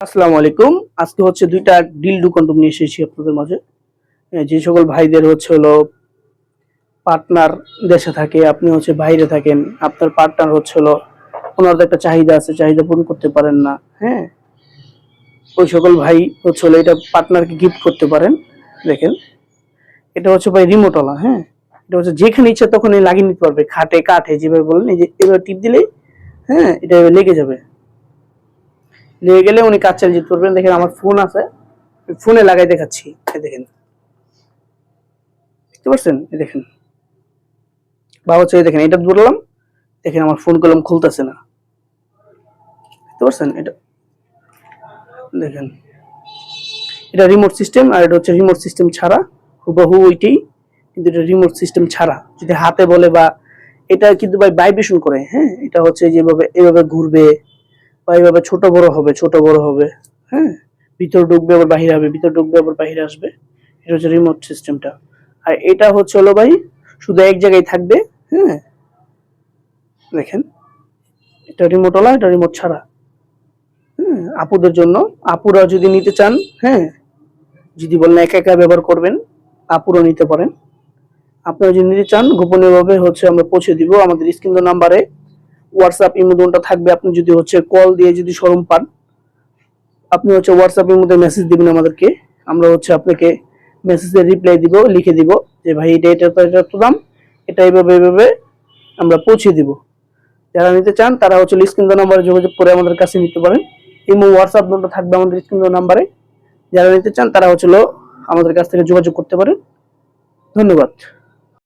আসসালামু আলাইকুম। আজকে হচ্ছে দুইটা ডিলডো কন্ডম নিয়ে এসেছি আপনাদের মাঝে। যে সকল ভাইদের হচ্ছে হলো পার্টনার দেশে থাকে, আপনি হচ্ছে বাইরে থাকেন, আপনার পার্টনার হচ্ছে হলো ওনার একটা চাহিদা আছে, চাহিদা পূরণ করতে পারেন না, হ্যাঁ, ওই সকল ভাই হচ্ছে হলো এটা পার্টনারকে গিফট করতে পারেন। দেখেন, এটা হচ্ছে ভাই রিমোটওয়ালা, হ্যাঁ, এটা হচ্ছে যেখানে ইচ্ছা তখনই লাগিয়ে নিতে পারবে, খাটে কাঠে যেভাবে বলেন, এই যে এবার টিপ দিলেই হ্যাঁ এটা লেগে যাবে। লেগে গেলে উনি কাজ চালিয়ে যেতে পারবেন। দেখেন আমার ফোন আছে, ফোনে লাগাই দেখাচ্ছি। দেখেন, দেখতে পাচ্ছেন? দেখেন, বা হচ্ছে দেখেন এটা ধরলাম, দেখেন আমার ফোন কলম খুলতেছে না, দেখতে পাচ্ছেন? এটা দেখেন, এটা রিমোট সিস্টেম, আর এটা হচ্ছে রিমোট সিস্টেম ছাড়া, হুবহু ওইটাই, কিন্তু এটা রিমোট সিস্টেম ছাড়া। যদি হাতে বলে বা এটা কিন্তু ভাই ভাইব্রেশন করে, হ্যাঁ, এটা হচ্ছে যেভাবে এভাবে ঘুরবে বা এইভাবে ছোট বড় হবে, ছোট বড় হবে, হ্যাঁ, ভিতর ঢুকবে আবার বাহিরে হবে, ভিতর ঢুকবে আবার বাহিরে আসবে। এটা হচ্ছে রিমোট সিস্টেমটা। আর এটা হচ্ছে হলো ভাই শুধু এক জায়গায় থাকবে, হ্যাঁ, দেখেন, এটা রিমোটওয়ালা, এটা রিমোট ছাড়া। হ্যাঁ, আপুদের জন্য, আপুরা যদি নিতে চান, হ্যাঁ, যদি বলেন একা একা ব্যবহার করবেন, আপুরও নিতে পারেন। আপনারা যদি নিতে চান গোপনীয়ভাবে হচ্ছে আমরা পৌঁছে দিব আমাদের স্ক্রিন নাম্বারে। হোয়াটসঅ্যাপ ইমো দুটো থাকবে। আপনি যদি হচ্ছে কল দিয়ে যদি শোরুম পান, আপনি হচ্ছে হোয়াটসঅ্যাপের মধ্যে মেসেজ দিবেন আমাদেরকে, আমরা হচ্ছে আপনাকে মেসেজের রিপ্লাই দিব, লিখে দিব যে ভাই এটা এটা তো এটা তো দাম, এটা এইভাবে এইভাবে আমরা পৌঁছে দিব। যারা নিতে চান তারা হচ্ছে স্ক্রিন নাম্বারে যোগাযোগ করে আমাদের কাছে নিতে পারেন। ইমো হোয়াটসঅ্যাপ দুটো থাকবে আমাদের স্ক্রিন নাম্বারে। যারা নিতে চান তারা হচ্ছে আমাদের কাছ থেকে যোগাযোগ করতে পারেন। ধন্যবাদ।